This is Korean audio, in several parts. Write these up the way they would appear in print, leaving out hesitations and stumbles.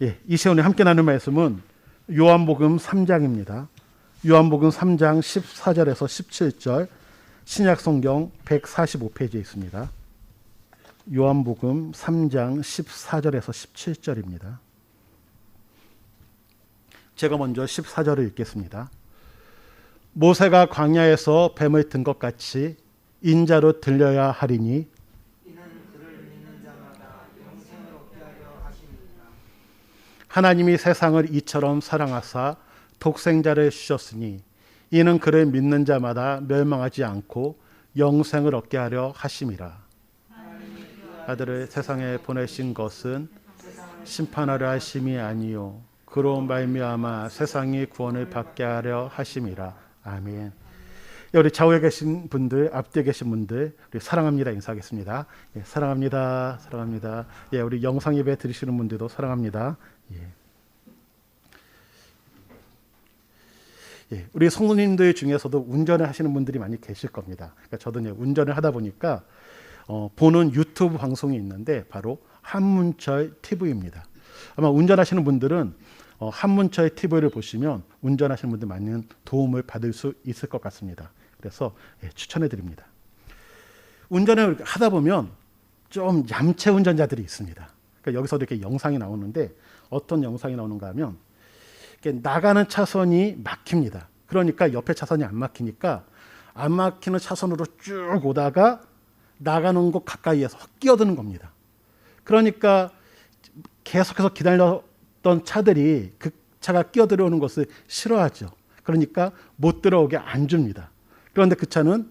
이 시간에 함께 나눌 말씀은 요한복음 3장입니다. 요한복음 3장 14절에서 17절, 신약성경 145페이지에 있습니다. 요한복음 3장 14절에서 17절입니다. 제가 먼저 14절을 읽겠습니다. 모세가 광야에서 뱀을 든 것 같이 인자로 들려야 하리니 하나님이 세상을 이처럼 사랑하사 독생자를 주셨으니 이는 그를 믿는 자마다 멸망하지 않고 영생을 얻게 하려 하심이라. 아들을 세상에 보내신 것은 심판하려 하심이 아니요 그로 말미암아 세상이 구원을 받게 하려 하심이라. 아멘. 우리 좌우에 계신 분들, 앞뒤에 계신 분들, 우리 사랑합니다 인사하겠습니다. 사랑합니다, 사랑합니다. 우리 영상 예배 드리시는 분들도 사랑합니다. 우리 성도님들 중에서도 운전을 하시는 분들이 많이 계실 겁니다. 그러니까 저도 운전을 하다 보니까 보는 유튜브 방송이 있는데 바로 한문철 TV입니다. 아마 운전하시는 분들은 한문철 TV를 보시면 운전하시는 분들 많은 도움을 받을 수 있을 것 같습니다. 그래서 추천해 드립니다. 운전을 하다 보면 좀 얌체 운전자들이 있습니다. 그러니까 여기서도 이렇게 영상이 나오는데 어떤 영상이 나오는가 하면 나가는 차선이 막힙니다. 그러니까 옆에 차선이 안 막히니까 안 막히는 차선으로 쭉 오다가 나가는 곳 가까이에서 확 끼어드는 겁니다. 그러니까 계속해서 기다렸던 차들이 그 차가 끼어들어오는 것을 싫어하죠. 그러니까 못 들어오게 안 줍니다. 그런데 그 차는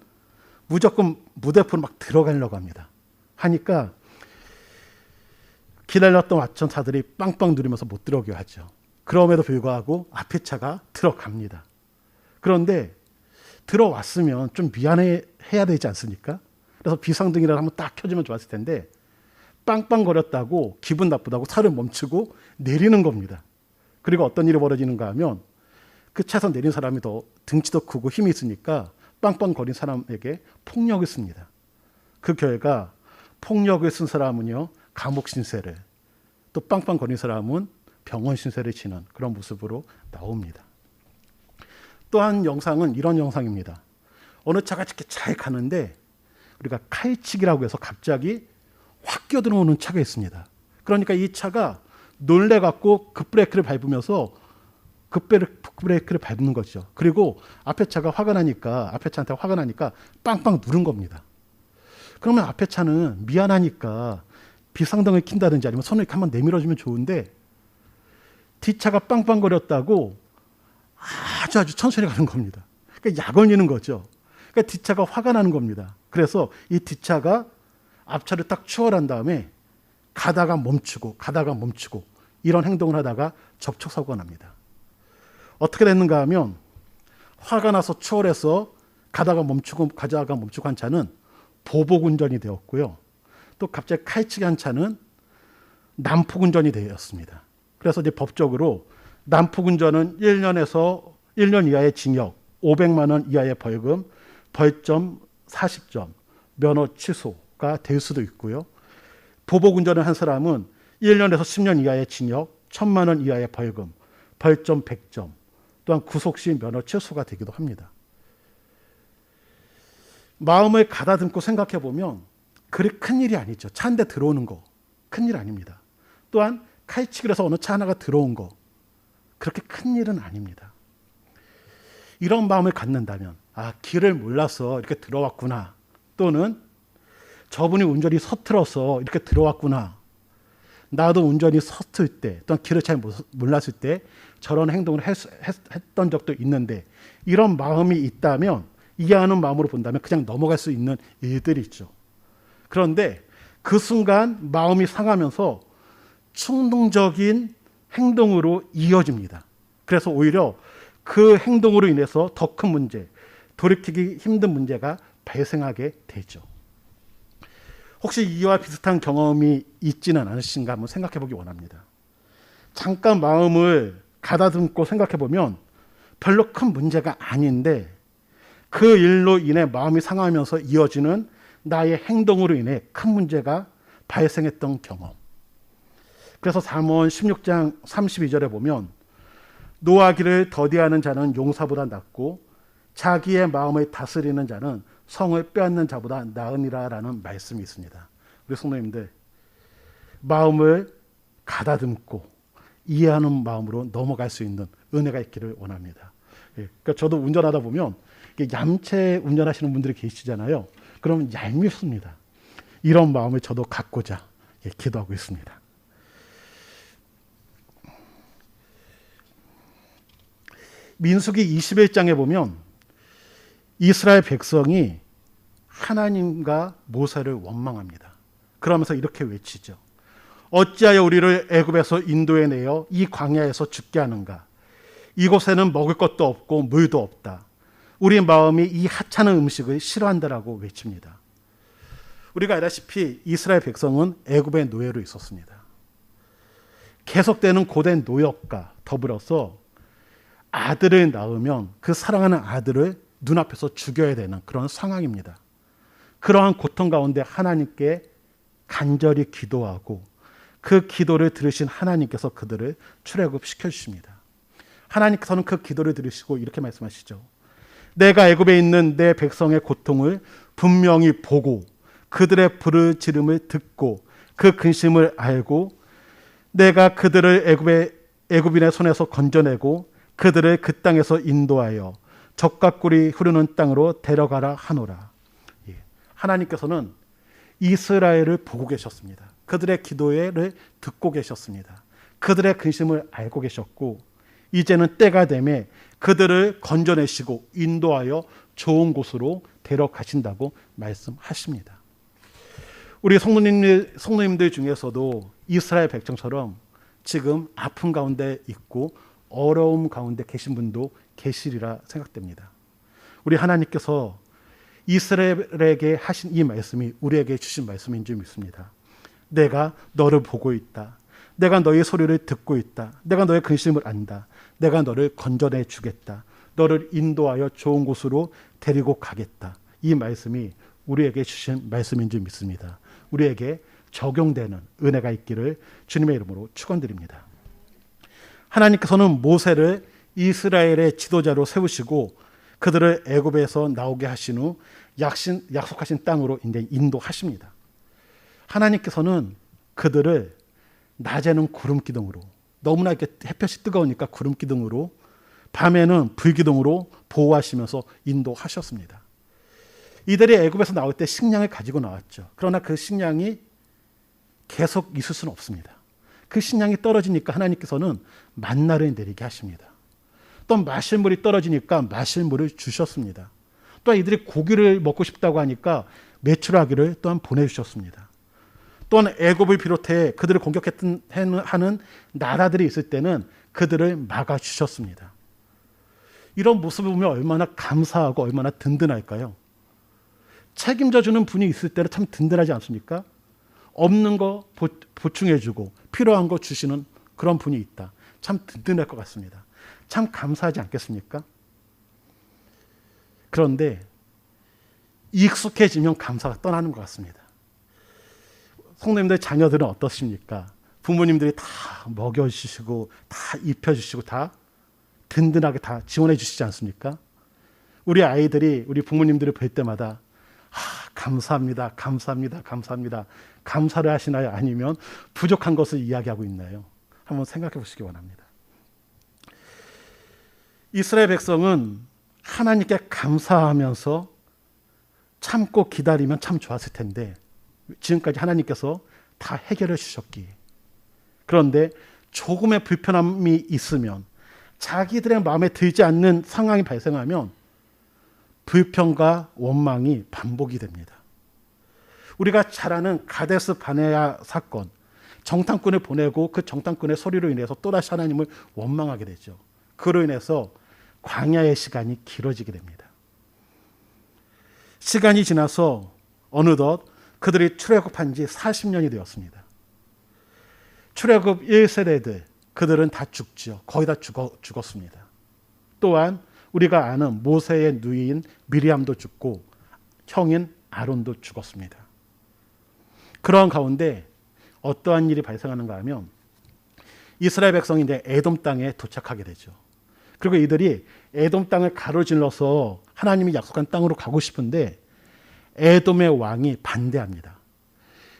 무조건 무대포로 막 들어가려고 합니다. 하니까 기다렸던 왔던 차들이 빵빵 누리면서 못 들어오게 하죠. 그럼에도 불구하고 앞에 차가 들어갑니다. 그런데 들어왔으면 좀 미안해야 되지 않습니까? 그래서 비상등이라도 한번 딱 켜주면 좋았을 텐데 빵빵거렸다고 기분 나쁘다고 차를 멈추고 내리는 겁니다. 그리고 어떤 일이 벌어지는가 하면 그 차에서 내린 사람이 더 등치도 크고 힘이 있으니까 빵빵거린 사람에게 폭력을 씁니다. 그 결과 폭력을 쓴 사람은요 감옥 신세를, 또 빵빵거린 사람은 병원 신세를 지는 그런 모습으로 나옵니다. 또한 영상은 이런 영상입니다. 어느 차가 이렇게 잘 가는데 우리가 칼치기라고 해서 갑자기 확 끼어들어오는 차가 있습니다. 그러니까 이 차가 놀래갖고 급브레이크를 밟으면서 급브레이크를 밟는 거죠. 그리고 앞에 차가 화가 나니까, 앞에 차한테 화가 나니까 빵빵 누른 겁니다. 그러면 앞에 차는 미안하니까 비상등을 킨다든지 아니면 손을 이렇게 한번 내밀어주면 좋은데 뒷차가 빵빵거렸다고 아주 천천히 가는 겁니다. 그러니까 약 올리는 거죠. 그러니까 뒷차가 화가 나는 겁니다. 그래서 이 뒷차가 앞차를 딱 추월한 다음에 가다가 멈추고 이런 행동을 하다가 접촉사고가 납니다. 어떻게 됐는가 하면 화가 나서 추월해서 가다가 멈추고 한 차는 보복운전이 되었고요. 또 갑자기 칼치기 한 차는 난폭운전이 되었습니다. 그래서 이제 법적으로 난폭운전은 1년 이하의 징역, 500만 원 이하의 벌금, 벌점 40점, 면허 취소가 될 수도 있고요. 보복운전을 한 사람은 1년에서 10년 이하의 징역, 1,000만 원 이하의 벌금, 벌점 100점, 또한 구속시 면허 취소가 되기도 합니다. 마음을 가다듬고 생각해 보면 그리 큰 일이 아니죠. 차 한 대 들어오는 거 큰일 아닙니다. 또한 칼치기를 해서 어느 차 하나가 들어온 거 그렇게 큰 일은 아닙니다. 이런 마음을 갖는다면 길을 몰라서 이렇게 들어왔구나, 또는 저분이 운전이 서툴어서 이렇게 들어왔구나, 나도 운전이 서툴 때 또는 길을 잘 몰랐을 때 저런 행동을 했던 적도 있는데 이런 마음이 있다면, 이해하는 마음으로 본다면 그냥 넘어갈 수 있는 일들이 있죠. 그런데 그 순간 마음이 상하면서 충동적인 행동으로 이어집니다. 그래서 오히려 그 행동으로 인해서 더 큰 문제, 돌이키기 힘든 문제가 발생하게 되죠. 혹시 이와 비슷한 경험이 있지는 않으신가 한번 생각해 보기 원합니다. 잠깐 마음을 가다듬고 생각해 보면 별로 큰 문제가 아닌데 그 일로 인해 마음이 상하면서 이어지는 나의 행동으로 인해 큰 문제가 발생했던 경험. 그래서 잠언 16장 32절에 보면 노하기를 더디하는 자는 용사보다 낫고 자기의 마음을 다스리는 자는 성을 빼앗는 자보다 나으니라라는 말씀이 있습니다. 우리 성도님들, 마음을 가다듬고 이해하는 마음으로 넘어갈 수 있는 은혜가 있기를 원합니다. 그러니까 저도 운전하다 보면 얌체 운전하시는 분들이 계시잖아요. 그럼 얄밉습니다. 이런 마음을 저도 갖고자 기도하고 있습니다. 민수기 21장에 보면 이스라엘 백성이 하나님과 모세를 원망합니다. 그러면서 이렇게 외치죠. 어찌하여 우리를 애굽에서 인도해내어 이 광야에서 죽게 하는가? 이곳에는 먹을 것도 없고 물도 없다. 우리 마음이 이 하찮은 음식을 싫어한다라고 외칩니다. 우리가 알다시피 이스라엘 백성은 애굽의 노예로 있었습니다. 계속되는 고된 노역과 더불어서 아들을 낳으면 그 사랑하는 아들을 눈앞에서 죽여야 되는 그런 상황입니다. 그러한 고통 가운데 하나님께 간절히 기도하고 그 기도를 들으신 하나님께서 그들을 출애굽시켜 주십니다. 하나님께서는 그 기도를 들으시고 이렇게 말씀하시죠. 내가 애굽에 있는 내 백성의 고통을 분명히 보고 그들의 부르짖음을 듣고 그 근심을 알고 내가 그들을 애굽인의 손에서 건져내고 그들을 그 땅에서 인도하여 젖과 꿀이 흐르는 땅으로 데려가라 하노라. 하나님께서는 이스라엘을 보고 계셨습니다. 그들의 기도를 듣고 계셨습니다. 그들의 근심을 알고 계셨고 이제는 때가 되매 그들을 건져내시고 인도하여 좋은 곳으로 데려가신다고 말씀하십니다. 우리 성도님들 중에서도 이스라엘 백성처럼 지금 아픔 가운데 있고 어려움 가운데 계신 분도 계시리라 생각됩니다. 우리 하나님께서 이스라엘에게 하신 이 말씀이 우리에게 주신 말씀인 줄 믿습니다. 내가 너를 보고 있다. 내가 너의 소리를 듣고 있다. 내가 너의 근심을 안다. 내가 너를 건져내 주겠다. 너를 인도하여 좋은 곳으로 데리고 가겠다. 이 말씀이 우리에게 주신 말씀인 줄 믿습니다. 우리에게 적용되는 은혜가 있기를 주님의 이름으로 축원드립니다. 하나님께서는 모세를 이스라엘의 지도자로 세우시고 그들을 애굽에서 나오게 하신 후 약속하신 땅으로 이제 인도하십니다. 하나님께서는 그들을 낮에는 구름 기둥으로, 너무나 이렇게 햇볕이 뜨거우니까 구름 기둥으로, 밤에는 불 기둥으로 보호하시면서 인도하셨습니다. 이들이 애굽에서 나올 때 식량을 가지고 나왔죠. 그러나 그 식량이 계속 있을 수는 없습니다. 그 식량이 떨어지니까 하나님께서는 만나를 내리게 하십니다. 또 마실 물이 떨어지니까 마실 물을 주셨습니다. 또 이들이 고기를 먹고 싶다고 하니까 메추라기를 또한 보내주셨습니다. 또한 애굽을 비롯해 그들을 공격하는 나라들이 있을 때는 그들을 막아주셨습니다. 이런 모습을 보면 얼마나 감사하고 얼마나 든든할까요? 책임져 주는 분이 있을 때는 참 든든하지 않습니까? 없는 거 보충해주고 필요한 거 주시는 그런 분이 있다. 참 든든할 것 같습니다. 참 감사하지 않겠습니까? 그런데 익숙해지면 감사가 떠나는 것 같습니다. 성도님들 자녀들은 어떻습니까? 부모님들이 다 먹여주시고 다 입혀주시고 다 든든하게 다 지원해 주시지 않습니까? 우리 아이들이 우리 부모님들을 뵐 때마다 감사합니다. 감사합니다. 감사합니다. 감사를 하시나요? 아니면 부족한 것을 이야기하고 있나요? 한번 생각해 보시기 원합니다. 이스라엘 백성은 하나님께 감사하면서 참고 기다리면 참 좋았을 텐데 지금까지 하나님께서 다 해결해 주셨기에 그런데 조금의 불편함이 있으면 자기들의 마음에 들지 않는 상황이 발생하면 불평과 원망이 반복이 됩니다. 우리가 잘 아는 가데스 바네아 사건, 정탐꾼을 보내고 그 정탐꾼의 소리로 인해서 또다시 하나님을 원망하게 되죠. 그로 인해서 광야의 시간이 길어지게 됩니다. 시간이 지나서 어느덧 그들이 출애굽한 지 40년이 되었습니다. 출애굽 1세대들 그들은 다 죽죠. 거의 다 죽었습니다. 또한 우리가 아는 모세의 누이인 미리암도 죽고 형인 아론도 죽었습니다. 그러한 가운데 어떠한 일이 발생하는가 하면 이스라엘 백성이 이제 에돔 땅에 도착하게 되죠. 그리고 이들이 에돔 땅을 가로질러서 하나님이 약속한 땅으로 가고 싶은데 에돔의 왕이 반대합니다.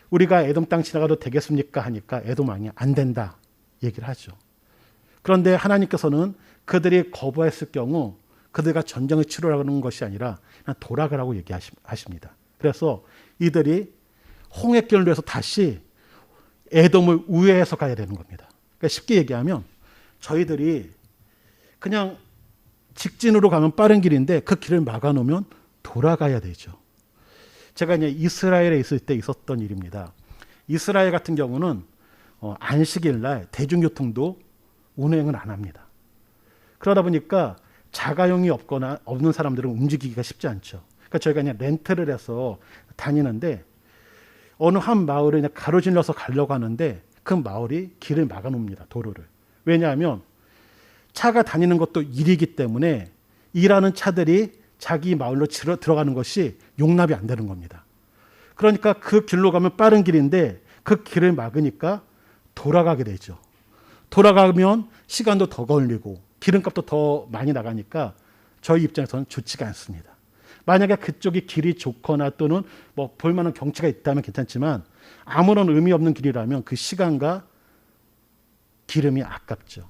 우리가 에돔 땅 지나가도 되겠습니까? 하니까 에돔 왕이 안 된다 얘기를 하죠. 그런데 하나님께서는 그들이 거부했을 경우 그들과 전쟁을 치르라는 것이 아니라 그냥 돌아가라고 얘기하십니다. 그래서 이들이 홍해길을 위해서 다시 에돔을 우회해서 가야 되는 겁니다. 그러니까 쉽게 얘기하면 저희들이 그냥 직진으로 가면 빠른 길인데 그 길을 막아놓으면 돌아가야 되죠. 제가 이제 이스라엘에 있을 때 있었던 일입니다. 이스라엘 같은 경우는 안식일 날 대중교통도 운행을 안 합니다. 그러다 보니까 자가용이 없는 사람들은 움직이기가 쉽지 않죠. 그러니까 저희가 그냥 렌트를 해서 다니는데 어느 한 마을을 그냥 가로질러서 가려고 하는데 그 마을이 길을 막아놓습니다. 도로를. 왜냐하면 차가 다니는 것도 일이기 때문에 일하는 차들이 자기 마을로 들어가는 것이 용납이 안 되는 겁니다. 그러니까 그 길로 가면 빠른 길인데 그 길을 막으니까 돌아가게 되죠. 돌아가면 시간도 더 걸리고 기름값도 더 많이 나가니까 저희 입장에서는 좋지가 않습니다. 만약에 그쪽이 길이 좋거나 또는 뭐 볼만한 경치가 있다면 괜찮지만 아무런 의미 없는 길이라면 그 시간과 기름이 아깝죠.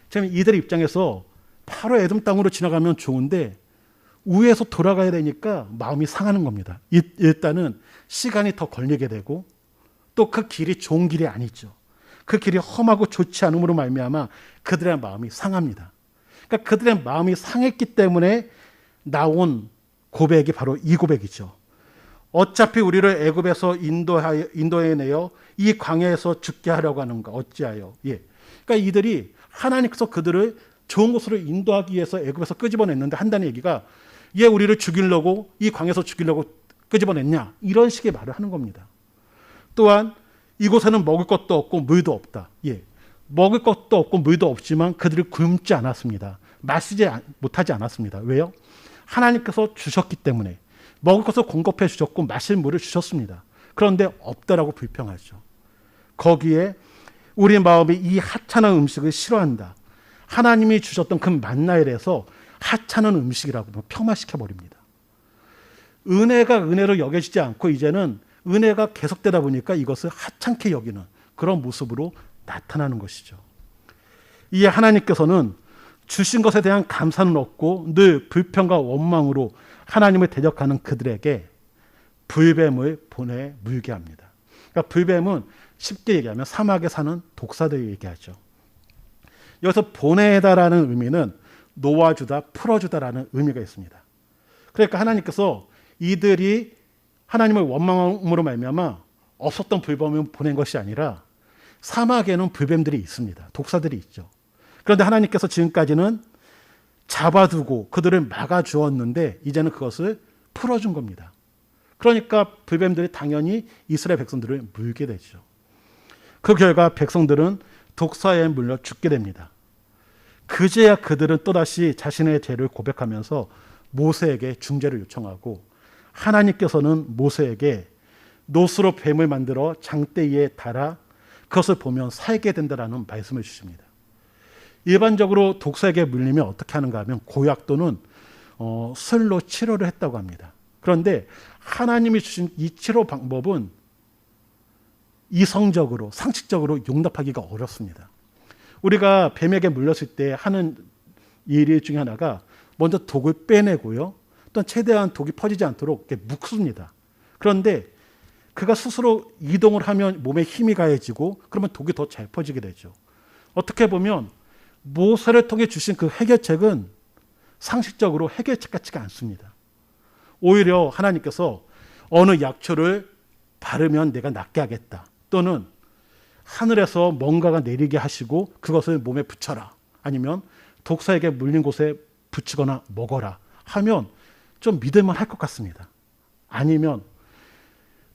지금 이들 입장에서 바로 에돔 땅으로 지나가면 좋은데 우회해서 돌아가야 되니까 마음이 상하는 겁니다. 일단은 시간이 더 걸리게 되고 또 그 길이 좋은 길이 아니죠. 그 길이 험하고 좋지 않음으로 말미암아 그들의 마음이 상합니다. 그러니까 그들의 마음이 상했기 때문에 나온 고백이 바로 이 고백이죠. 어차피 우리를 애굽에서 인도해 내어 이 광야에서 죽게 하려고 하는가 어찌하여. 예. 그러니까 이들이 하나님께서 그들을 좋은 곳으로 인도하기 위해서 애굽에서 끄집어냈는데 한다는 얘기가 얘 우리를 죽이려고 이 광야에서 죽이려고 끄집어냈냐 이런 식의 말을 하는 겁니다. 또한 이곳에는 먹을 것도 없고 물도 없다. 예. 먹을 것도 없고 물도 없지만 그들이 굶지 않았습니다. 마시지 못하지 않았습니다. 왜요? 하나님께서 주셨기 때문에 먹을 것을 공급해 주셨고 마실 물을 주셨습니다. 그런데 없다라고 불평하죠. 거기에 우리 마음이 이 하찮은 음식을 싫어한다. 하나님이 주셨던 그 만나에 대해서 하찮은 음식이라고 폄하시켜 버립니다. 은혜가 은혜로 여겨지지 않고 이제는 은혜가 계속되다 보니까 이것을 하찮게 여기는 그런 모습으로 나타나는 것이죠. 이에 하나님께서는 주신 것에 대한 감사는 없고 늘 불평과 원망으로 하나님을 대적하는 그들에게 불뱀을 보내 물게 합니다. 그러니까 불뱀은 쉽게 얘기하면 사막에 사는 독사들 얘기하죠. 여기서 보내다라는 의미는 놓아주다, 풀어주다라는 의미가 있습니다. 그러니까 하나님께서 이들이 하나님을 원망함으로 말미암아 없었던 불뱀을 보낸 것이 아니라 사막에는 불뱀들이 있습니다. 독사들이 있죠. 그런데 하나님께서 지금까지는 잡아두고 그들을 막아주었는데 이제는 그것을 풀어준 겁니다. 그러니까 불뱀들이 당연히 이스라엘 백성들을 물게 되죠. 그 결과 백성들은 독사에 물려 죽게 됩니다. 그제야 그들은 또다시 자신의 죄를 고백하면서 모세에게 중재를 요청하고 하나님께서는 모세에게 노스로 뱀을 만들어 장대 위에 달아 그것을 보면 살게 된다라는 말씀을 주십니다. 일반적으로 독사에게 물리면 어떻게 하는가 하면 고약 또는 술로 치료를 했다고 합니다. 그런데 하나님이 주신 이 치료 방법은 이성적으로 상식적으로 용납하기가 어렵습니다. 우리가 뱀에게 물렸을 때 하는 일 중에 하나가 먼저 독을 빼내고요. 또 최대한 독이 퍼지지 않도록 이렇게 묶습니다. 그런데 그가 스스로 이동을 하면 몸에 힘이 가해지고 그러면 독이 더 잘 퍼지게 되죠. 어떻게 보면 모세를 통해 주신 그 해결책은 상식적으로 해결책 같지가 않습니다. 오히려 하나님께서 어느 약초를 바르면 내가 낫게 하겠다. 또는 하늘에서 뭔가가 내리게 하시고 그것을 몸에 붙여라. 아니면 독사에게 물린 곳에 붙이거나 먹어라 하면 좀 믿을만 할 것 같습니다. 아니면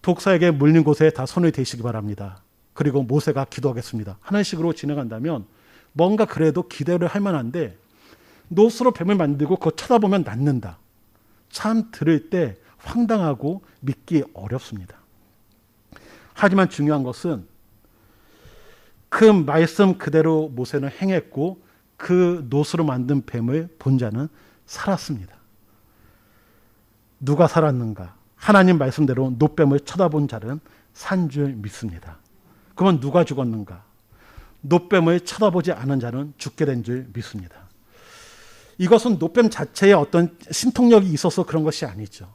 독사에게 물린 곳에 다 손을 대시기 바랍니다. 그리고 모세가 기도하겠습니다. 하는 식으로 진행한다면 뭔가 그래도 기대를 할 만한데 노스로 뱀을 만들고 그거 쳐다보면 낫는다. 참 들을 때 황당하고 믿기 어렵습니다. 하지만 중요한 것은 그 말씀 그대로 모세는 행했고 그 노스로 만든 뱀을 본 자는 살았습니다. 누가 살았는가? 하나님 말씀대로 노뱀을 쳐다본 자는 산 줄 믿습니다. 그러면 누가 죽었는가? 노뱀을 쳐다보지 않은 자는 죽게 된 줄 믿습니다. 이것은 노뱀 자체에 어떤 신통력이 있어서 그런 것이 아니죠.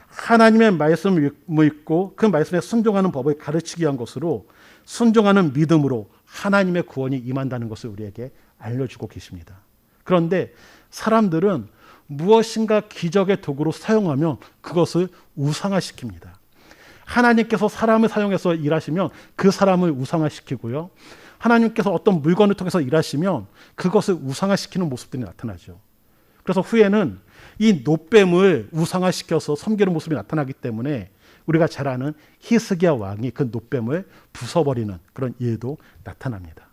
하나님의 말씀을 믿고 그 말씀에 순종하는 법을 가르치기 위한 것으로 순종하는 믿음으로 하나님의 구원이 임한다는 것을 우리에게 알려주고 계십니다. 그런데 사람들은 무엇인가 기적의 도구로 사용하면 그것을 우상화시킵니다. 하나님께서 사람을 사용해서 일하시면 그 사람을 우상화시키고요. 하나님께서 어떤 물건을 통해서 일하시면 그것을 우상화시키는 모습들이 나타나죠. 그래서 후에는 이 노뱀을 우상화시켜서 섬기는 모습이 나타나기 때문에 우리가 잘 아는 히스기야 왕이 그 노뱀을 부숴버리는 그런 일도 나타납니다.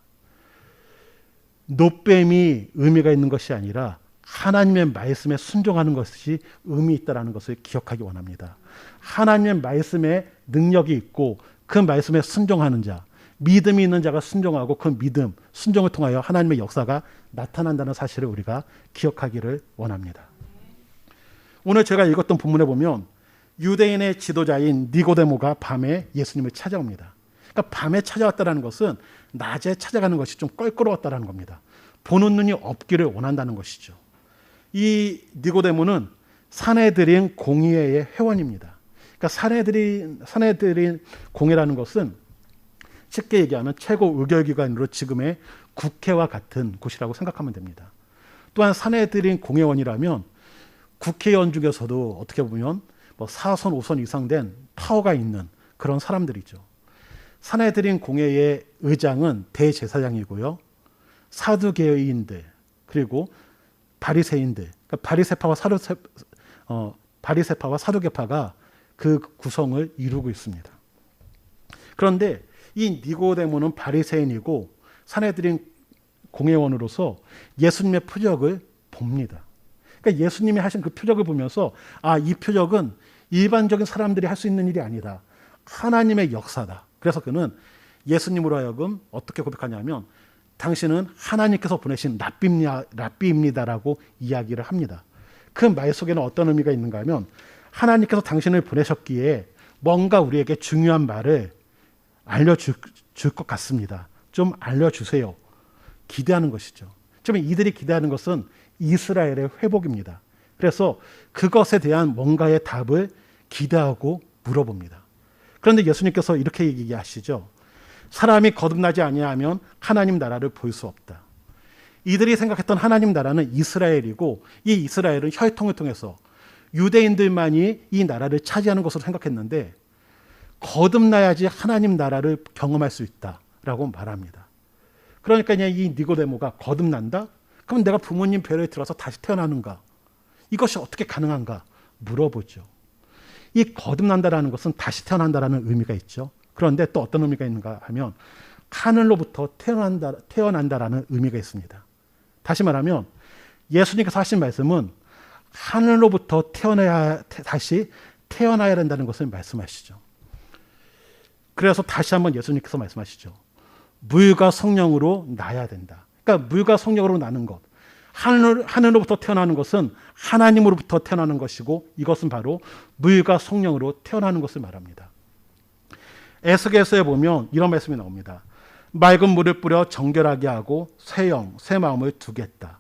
노뱀이 의미가 있는 것이 아니라 하나님의 말씀에 순종하는 것이 의미 있다는 것을 기억하기 원합니다. 하나님의 말씀에 능력이 있고 그 말씀에 순종하는 자, 믿음이 있는 자가 순종하고 그 믿음, 순종을 통하여 하나님의 역사가 나타난다는 사실을 우리가 기억하기를 원합니다. 오늘 제가 읽었던 본문에 보면 유대인의 지도자인 니고데모가 밤에 예수님을 찾아옵니다. 그러니까 밤에 찾아왔다는 것은 낮에 찾아가는 것이 좀 껄끄러웠다는 겁니다. 보는 눈이 없기를 원한다는 것이죠. 이 니고데모는 산헤드린 공의회의 회원입니다. 그러니까 산헤드린 공회라는 것은 쉽게 얘기하면 최고 의결기관으로 지금의 국회와 같은 곳이라고 생각하면 됩니다. 또한 산헤드린 공회원이라면 국회의원 중에서도 어떻게 보면 4선, 5선 이상 된 파워가 있는 그런 사람들이죠. 산헤드린 공회의 의장은 대제사장이고요. 사두개인들 그리고 바리새인들, 그러니까 바리새파와 사두개파가 그 구성을 이루고 있습니다. 그런데 이 니고데모는 바리새인이고 산헤드린 공회원으로서 예수님의 표적을 봅니다. 그러니까 예수님이 하신 그 표적을 보면서 이 표적은 일반적인 사람들이 할 수 있는 일이 아니다. 하나님의 역사다. 그래서 그는 예수님으로 하여금 어떻게 고백하냐면 당신은 하나님께서 보내신 랍비입니다라고 이야기를 합니다. 그 말 속에는 어떤 의미가 있는가 하면 하나님께서 당신을 보내셨기에 뭔가 우리에게 중요한 말을 알려줄 것 같습니다. 좀 알려주세요. 기대하는 것이죠. 좀 이들이 기대하는 것은 이스라엘의 회복입니다. 그래서 그것에 대한 뭔가의 답을 기대하고 물어봅니다. 그런데 예수님께서 이렇게 얘기하시죠. 사람이 거듭나지 아니하면 하나님 나라를 볼 수 없다. 이들이 생각했던 하나님 나라는 이스라엘이고 이 이스라엘은 혈통을 통해서 유대인들만이 이 나라를 차지하는 것으로 생각했는데 거듭나야지 하나님 나라를 경험할 수 있다라고 말합니다. 그러니까 이 니고데모가 거듭난다? 그럼 내가 부모님 배를 들어서 다시 태어나는가? 이것이 어떻게 가능한가? 물어보죠. 이 거듭난다라는 것은 다시 태어난다라는 의미가 있죠. 그런데 또 어떤 의미가 있는가 하면 하늘로부터 태어난다라는 의미가 있습니다. 다시 말하면 예수님께서 하신 말씀은 하늘로부터 다시 태어나야 된다는 것을 말씀하시죠. 그래서 다시 한번 예수님께서 말씀하시죠. 물과 성령으로 나야 된다. 그러니까 물과 성령으로 나는 것. 하늘로부터 태어나는 것은 하나님으로부터 태어나는 것이고 이것은 바로 물과 성령으로 태어나는 것을 말합니다. 에스겔서에 보면 이런 말씀이 나옵니다. 맑은 물을 뿌려 정결하게 하고 새 영, 새 마음을 두겠다.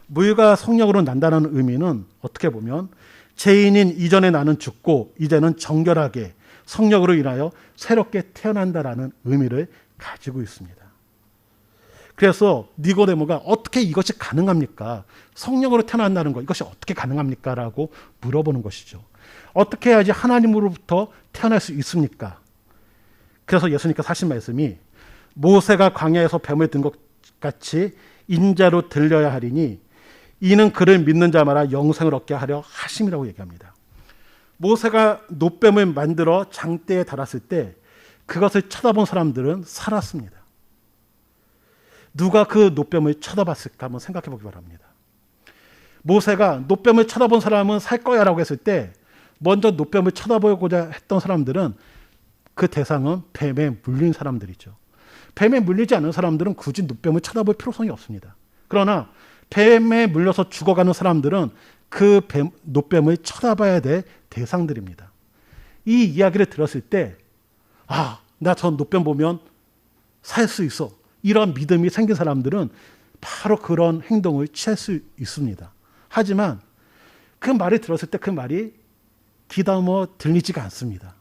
물과 성령으로 난다는 의미는 어떻게 보면 죄인인 이전에 나는 죽고 이제는 정결하게 성령으로 인하여 새롭게 태어난다라는 의미를 가지고 있습니다. 그래서 니고데모가 어떻게 이것이 가능합니까? 성령으로 태어난다는 것 이것이 어떻게 가능합니까? 라고 물어보는 것이죠. 어떻게 해야지 하나님으로부터 태어날 수 있습니까? 그래서 예수님께서 하신 말씀이 모세가 광야에서 뱀을 든 것 같이 인자로 들려야 하리니 이는 그를 믿는 자마다 영생을 얻게 하려 하심이라고 얘기합니다. 모세가 노뱀을 만들어 장대에 달았을 때 그것을 쳐다본 사람들은 살았습니다. 누가 그 노뱀을 쳐다봤을까 한번 생각해 보기 바랍니다. 모세가 노뱀을 쳐다본 사람은 살 거야 라고 했을 때 먼저 노뱀을 쳐다보고자 했던 사람들은 그 대상은 뱀에 물린 사람들이죠. 뱀에 물리지 않은 사람들은 굳이 노뱀을 쳐다볼 필요성이 없습니다. 그러나 뱀에 물려서 죽어가는 사람들은 그 노뱀을 쳐다봐야 될 대상들입니다. 이 이야기를 들었을 때 나 저 노뱀 보면 살 수 있어. 이런 믿음이 생긴 사람들은 바로 그런 행동을 취할 수 있습니다. 하지만 그 말을 들었을 때 그 말이 귀담아 들리지가 않습니다.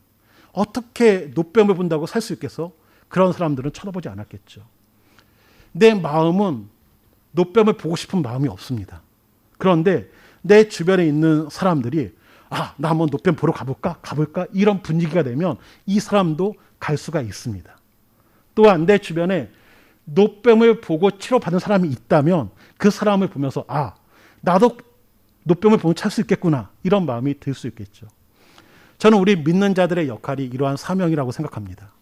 어떻게 노뱀을 본다고 살 수 있겠어? 그런 사람들은 쳐다보지 않았겠죠. 내 마음은 노뱀을 보고 싶은 마음이 없습니다. 그런데 내 주변에 있는 사람들이 나 한번 노뱀 보러 가볼까? 이런 분위기가 되면 이 사람도 갈 수가 있습니다. 또한 내 주변에 노뱀을 보고 치료받은 사람이 있다면 그 사람을 보면서 나도 노뱀을 보면 찰 수 있겠구나, 이런 마음이 들 수 있겠죠. 저는 우리 믿는 자들의 역할이 이러한 사명이라고 생각합니다.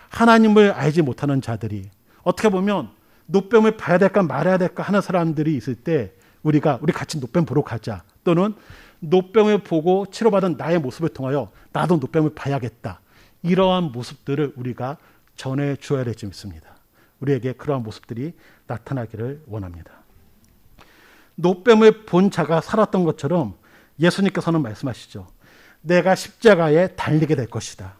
하나님을 알지 못하는 자들이, 어떻게 보면 노뱀을 봐야 될까 말아야 될까 하는 사람들이 있을 때 우리 같이 노뱀 보러 가자, 또는 노뱀을 보고 치료받은 나의 모습을 통하여 나도 노뱀을 봐야겠다, 이러한 모습들을 우리가 전해 주어야 될 줄 믿습니다. 우리에게 그러한 모습들이 나타나기를 원합니다. 노뱀을 본 자가 살았던 것처럼 예수님께서는 말씀하시죠. 내가 십자가에 달리게 될 것이다.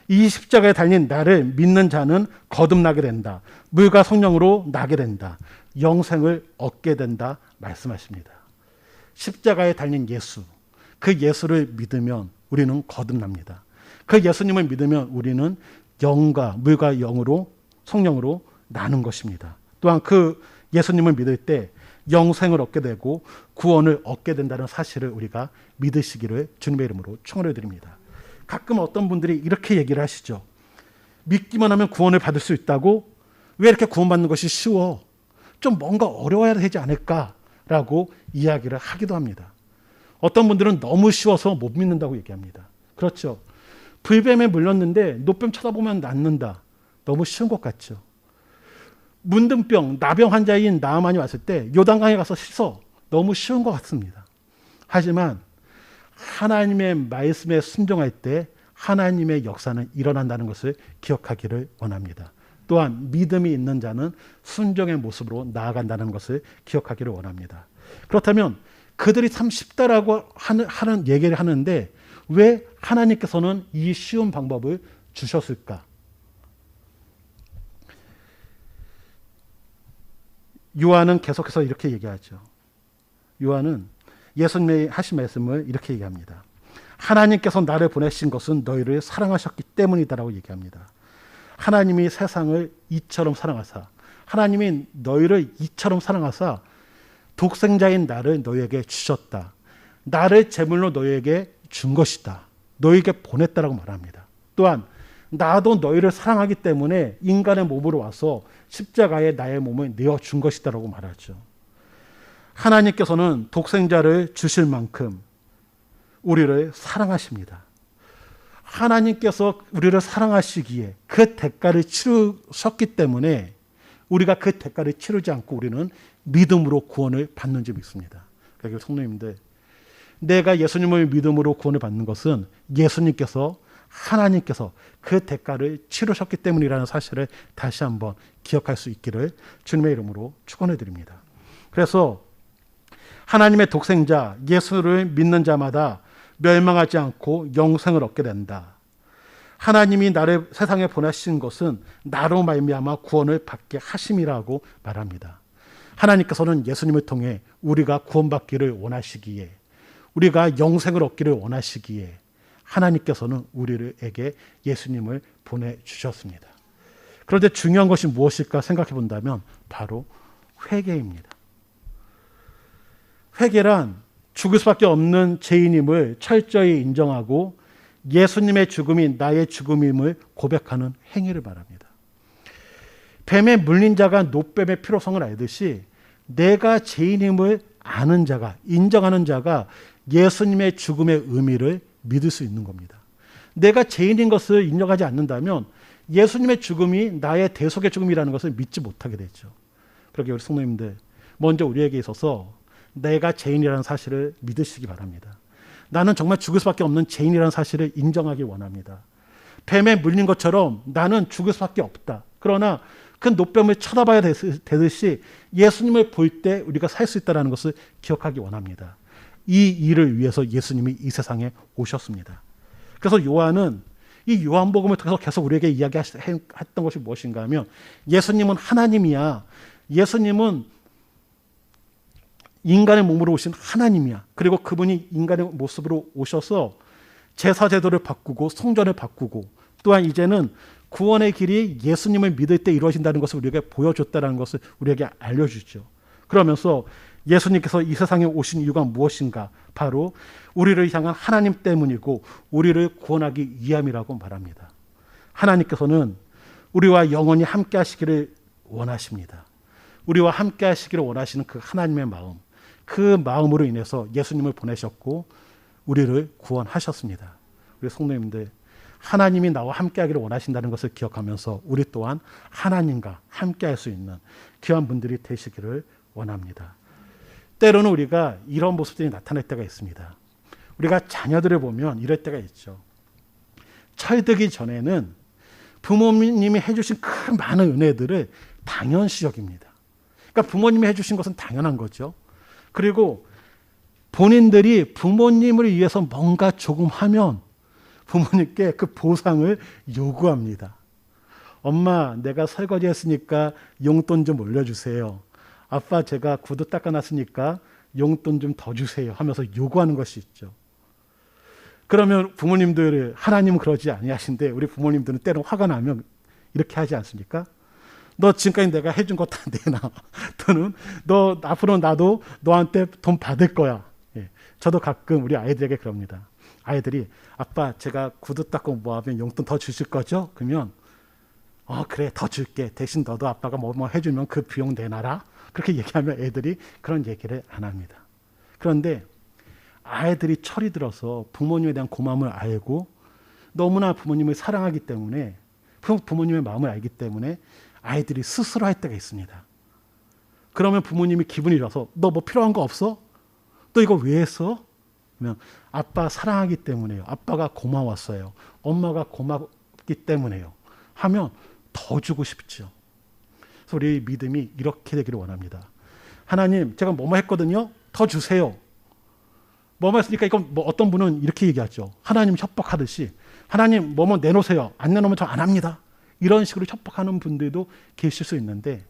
이 십자가에 달린 나를 믿는 자는 거듭나게 된다. 물과 성령으로 나게 된다. 영생을 얻게 된다 말씀하십니다. 십자가에 달린 예수, 그 예수를 믿으면 우리는 거듭납니다. 그 예수님을 믿으면 우리는 영과 물과 영으로, 성령으로 나는 것입니다. 또한 그 예수님을 믿을 때 영생을 얻게 되고 구원을 얻게 된다는 사실을 우리가 믿으시기를 주님의 이름으로 축원을 드립니다. 가끔 어떤 분들이 이렇게 얘기를 하시죠. 믿기만 하면 구원을 받을 수 있다고? 왜 이렇게 구원받는 것이 쉬워? 좀 뭔가 어려워야 되지 않을까라고 이야기를 하기도 합니다. 어떤 분들은 너무 쉬워서 못 믿는다고 얘기합니다. 그렇죠. 불뱀에 물렸는데 노뱀 쳐다보면 낫는다. 너무 쉬운 것 같죠. 문둥병, 나병 환자인 나아만이 왔을 때 요단강에 가서 씻어. 너무 쉬운 것 같습니다. 하지만 하나님의 말씀에 순종할 때 하나님의 역사는 일어난다는 것을 기억하기를 원합니다. 또한 믿음이 있는 자는 순종의 모습으로 나아간다는 것을 기억하기를 원합니다. 그렇다면 그들이 참 쉽다라고 하는 얘기를 하는데 왜 하나님께서는 이 쉬운 방법을 주셨을까? 요한은 계속해서 이렇게 얘기하죠. 요한은 예수님이 하신 말씀을 이렇게 얘기합니다. 하나님께서 나를 보내신 것은 너희를 사랑하셨기 때문이다라고 얘기합니다. 하나님이 세상을 이처럼 사랑하사, 하나님이 너희를 이처럼 사랑하사 독생자인 나를 너희에게 주셨다. 나를 제물로 너희에게 준 것이다. 너희에게 보냈다라고 말합니다. 또한 나도 너희를 사랑하기 때문에 인간의 몸으로 와서 십자가에 나의 몸을 내어준 것이다라고 말하죠. 하나님께서는 독생자를 주실 만큼 우리를 사랑하십니다. 하나님께서 우리를 사랑하시기에 그 대가를 치르셨기 때문에 우리가 그 대가를 치르지 않고 우리는 믿음으로 구원을 받는 줄 믿습니다. 그러니까 성도님들, 내가 예수님을 믿음으로 구원을 받는 것은 예수님께서, 하나님께서 그 대가를 치르셨기 때문이라는 사실을 다시 한번 기억할 수 있기를 주님의 이름으로 축원해 드립니다. 그래서 하나님의 독생자 예수를 믿는 자마다 멸망하지 않고 영생을 얻게 된다. 하나님이 나를 세상에 보내신 것은 나로 말미암아 구원을 받게 하심이라고 말합니다. 하나님께서는 예수님을 통해 우리가 구원받기를 원하시기에, 우리가 영생을 얻기를 원하시기에 하나님께서는 우리에게 예수님을 보내주셨습니다. 그런데 중요한 것이 무엇일까 생각해 본다면 바로 회개입니다. 회개란 죽을 수밖에 없는 죄인임을 철저히 인정하고 예수님의 죽음이 나의 죽음임을 고백하는 행위를 말합니다. 뱀에 물린 자가 노뱀의 필요성을 알듯이 내가 죄인임을 아는 자가, 인정하는 자가 예수님의 죽음의 의미를 믿을 수 있는 겁니다. 내가 죄인인 것을 인정하지 않는다면 예수님의 죽음이 나의 대속의 죽음이라는 것을 믿지 못하게 되죠. 그렇게 우리 성도님들, 먼저 우리에게 있어서 내가 죄인이라는 사실을 믿으시기 바랍니다. 나는 정말 죽을 수밖에 없는 죄인이라는 사실을 인정하기 원합니다. 뱀에 물린 것처럼 나는 죽을 수밖에 없다. 그러나 그 노뱀을 쳐다봐야 되듯이 예수님을 볼 때 우리가 살 수 있다는 것을 기억하기 원합니다. 이 일을 위해서 예수님이 이 세상에 오셨습니다. 그래서 요한은 이 요한복음을 통해서 계속 우리에게 이야기했던 것이 무엇인가 하면 예수님은 하나님이야. 예수님은 인간의 몸으로 오신 하나님이야. 그리고 그분이 인간의 모습으로 오셔서 제사제도를 바꾸고 성전을 바꾸고 또한 이제는 구원의 길이 예수님을 믿을 때 이루어진다는 것을 우리에게 보여줬다는 것을 우리에게 알려주죠. 그러면서 예수님께서 이 세상에 오신 이유가 무엇인가? 바로 우리를 향한 하나님 때문이고 우리를 구원하기 위함이라고 말합니다. 하나님께서는 우리와 영원히 함께 하시기를 원하십니다. 우리와 함께 하시기를 원하시는 그 하나님의 마음, 그 마음으로 인해서 예수님을 보내셨고 우리를 구원하셨습니다. 우리 성도님들, 하나님이 나와 함께 하기를 원하신다는 것을 기억하면서 우리 또한 하나님과 함께 할 수 있는 귀한 분들이 되시기를 원합니다. 때로는 우리가 이런 모습들이 나타날 때가 있습니다. 우리가 자녀들을 보면 이럴 때가 있죠. 철들기 전에는 부모님이 해주신 그 많은 은혜들을 당연시 여깁니다. 그러니까 부모님이 해주신 것은 당연한 거죠. 그리고 본인들이 부모님을 위해서 뭔가 조금 하면 부모님께 그 보상을 요구합니다. 엄마, 내가 설거지 했으니까 용돈 좀 올려주세요. 아빠, 제가 구두 닦아놨으니까 용돈 좀 더 주세요 하면서 요구하는 것이 있죠. 그러면 부모님들, 하나님은 그러지 아니하신데 우리 부모님들은 때로 화가 나면 이렇게 하지 않습니까? 너 지금까지 내가 해준 거 다 내놔. 또는 너 앞으로 나도 너한테 돈 받을 거야. 예. 저도 가끔 우리 아이들에게 그럽니다. 아이들이 아빠, 제가 구두 닦고 뭐 하면 용돈 더 주실 거죠? 그러면 그래, 더 줄게. 대신 너도 아빠가 뭐 해주면 그 비용 내놔라. 그렇게 얘기하면 애들이 그런 얘기를 안 합니다. 그런데 아이들이 철이 들어서 부모님에 대한 고마움을 알고 너무나 부모님을 사랑하기 때문에 부모님의 마음을 알기 때문에 아이들이 스스로 할 때가 있습니다. 그러면 부모님이 기분이 좋아서 너 뭐 필요한 거 없어? 너 이거 왜 했어? 그러면 아빠 사랑하기 때문에요. 아빠가 고마웠어요. 엄마가 고맙기 때문에요. 하면 더 주고 싶죠. 그래서 우리 믿음이 이렇게 되기를 원합니다. 하나님, 제가 뭐뭐 했거든요. 더 주세요. 뭐뭐 했으니까 이건 뭐 어떤 분은 이렇게 얘기하죠. 하나님 협박하듯이 하나님 뭐뭐 내놓으세요. 안 내놓으면 저 안 합니다. 이런 식으로 협박하는 분들도 계실 수 있는데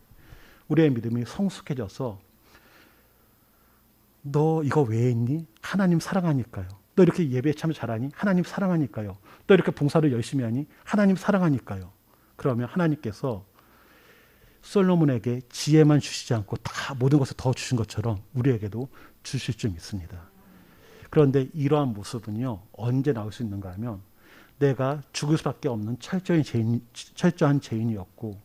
우리의 믿음이 성숙해져서 너 이거 왜 했니? 하나님 사랑하니까요. 너 이렇게 예배에 참 잘하니? 하나님 사랑하니까요. 너 이렇게 봉사를 열심히 하니? 하나님 사랑하니까요. 그러면 하나님께서 솔로몬에게 지혜만 주시지 않고 다 모든 것을 더 주신 것처럼 우리에게도 주실 줄 믿습니다. 그런데 이러한 모습은요, 언제 나올 수 있는가 하면 내가 죽을 수밖에 없는 철저한 죄인이었고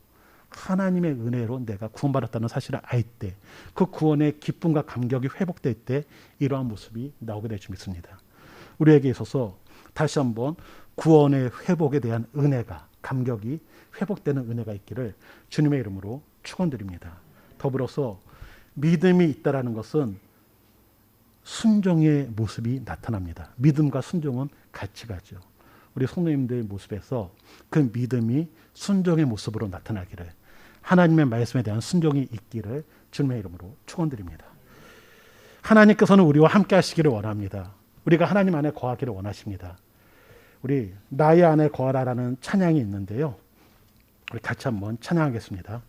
하나님의 은혜로 내가 구원받았다는 사실을 알 때, 그 구원의 기쁨과 감격이 회복될 때 이러한 모습이 나오게 될 줄 믿습니다. 우리에게 있어서 다시 한번 구원의 회복에 대한 은혜가, 감격이 회복되는 은혜가 있기를 주님의 이름으로 축원드립니다. 더불어서 믿음이 있다라는 것은 순종의 모습이 나타납니다. 믿음과 순종은 같이 가죠. 우리 성도님들의 모습에서 그 믿음이 순종의 모습으로 나타나기를, 하나님의 말씀에 대한 순종이 있기를 주님의 이름으로 축원드립니다. 하나님께서는 우리와 함께 하시기를 원합니다. 우리가 하나님 안에 거하기를 원하십니다. 우리 나의 안에 거하라라는 찬양이 있는데요. 우리 같이 한번 찬양하겠습니다.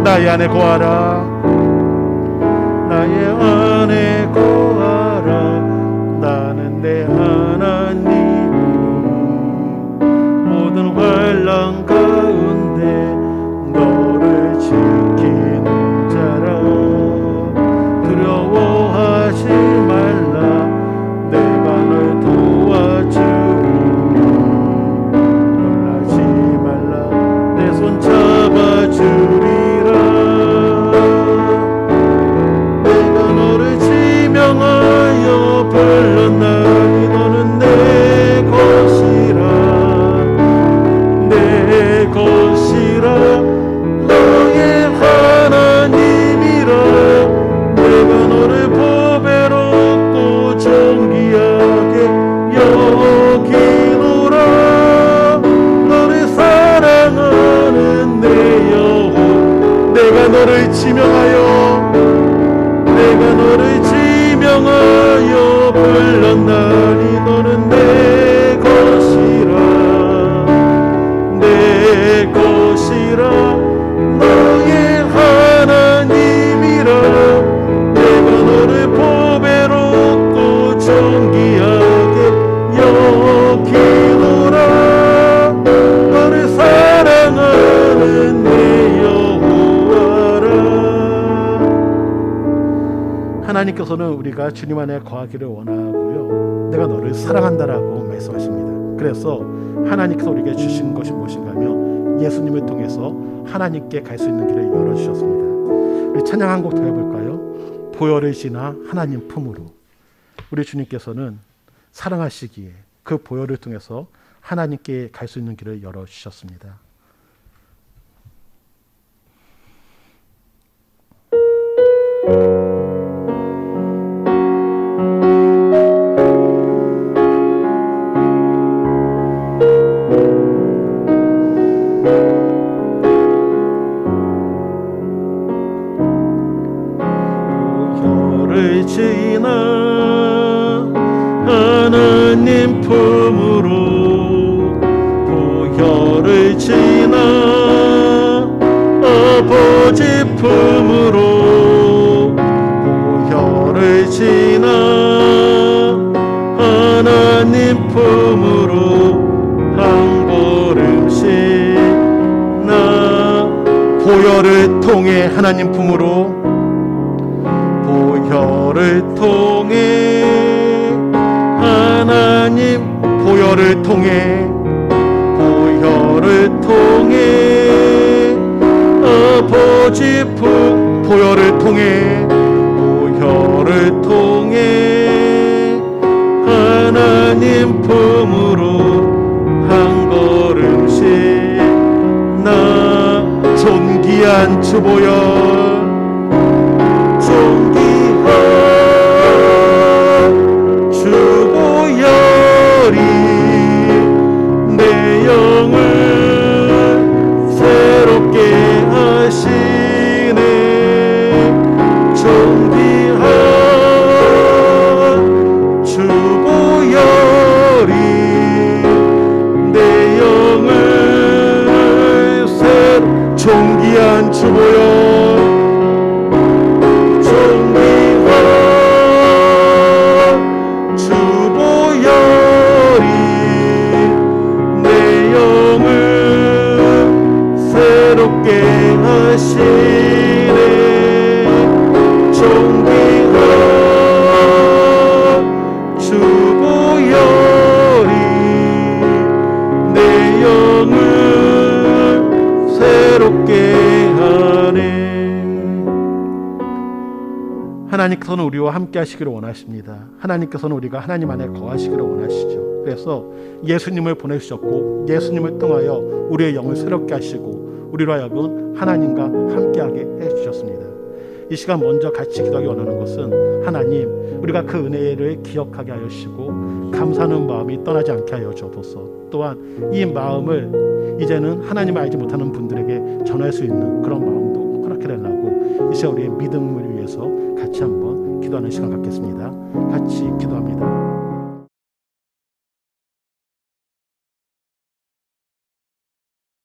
나의 안에 거하라. 나의 안에 거하라. 나는 내 하나님 너를 보배롭고 존귀하게 여기노라. 너를 사랑하는 내 영혼, 내가 너를 지명하여 불렀나니 너는 내 것이라 너의 하나님이라. 내가 너를 보배롭고 존귀하게 여기노라. 너를 사랑하는 내 여호와라. 하나님께서는 우리가 주님 안에 거하기를 원하고요, 내가 너를 사랑한다라고 말씀하십니다. 그래서 하나님께서 우리에게 주신 것이 무엇인가 하면 예수님을 통해서 하나님께 갈 수 있는 길을 열어주셨습니다. 우리 찬양 한 곡 더 해볼까요? 보혈을 지나 하나님 품으로. 우리 주님께서는 사랑하시기에 그 보혈을 통해서 하나님께 갈 수 있는 길을 열어주셨습니다. 보혈을 지나 하나님 품으로, 보혈을 지나 아버지 품으로, 보혈을 지나 하나님 품으로 한 걸음씩 나. 보혈을 통해 하나님 품으로, 보혈을 통해 하나님, 보혈을 통해 아버지 품, 보혈을 통해 하나님 품으로 한 걸음씩 나. 존귀한 주 보혈, 주 보혈이 내 영을 새롭게 하시네. 존귀한 주 보혈이 내 영을 존귀한 주 보혈, 하시네. 존귀한 주 보혈이 내 영을 새롭게 하네. 하나님께서는 우리와 함께 하시기를 원하십니다. 하나님께서는 우리가 하나님 안에 거하시기를 원하시죠. 그래서 예수님을 보내주셨고, 예수님을 통하여 우리의 영을 새롭게 하시고 우리로 하여금 하나님과 함께하게 해주셨습니다. 이 시간 먼저 같이 기도하기 원하는 것은, 하나님, 우리가 그 은혜를 기억하게 하여 주시고 감사하는 마음이 떠나지 않게 하여 주옵소서. 또한 이 마음을 이제는 하나님을 알지 못하는 분들에게 전할 수 있는 그런 마음도 허락해 달라고, 이 시간 우리의 믿음을 위해서 같이 한번 기도하는 시간 갖겠습니다. 같이 기도합니다.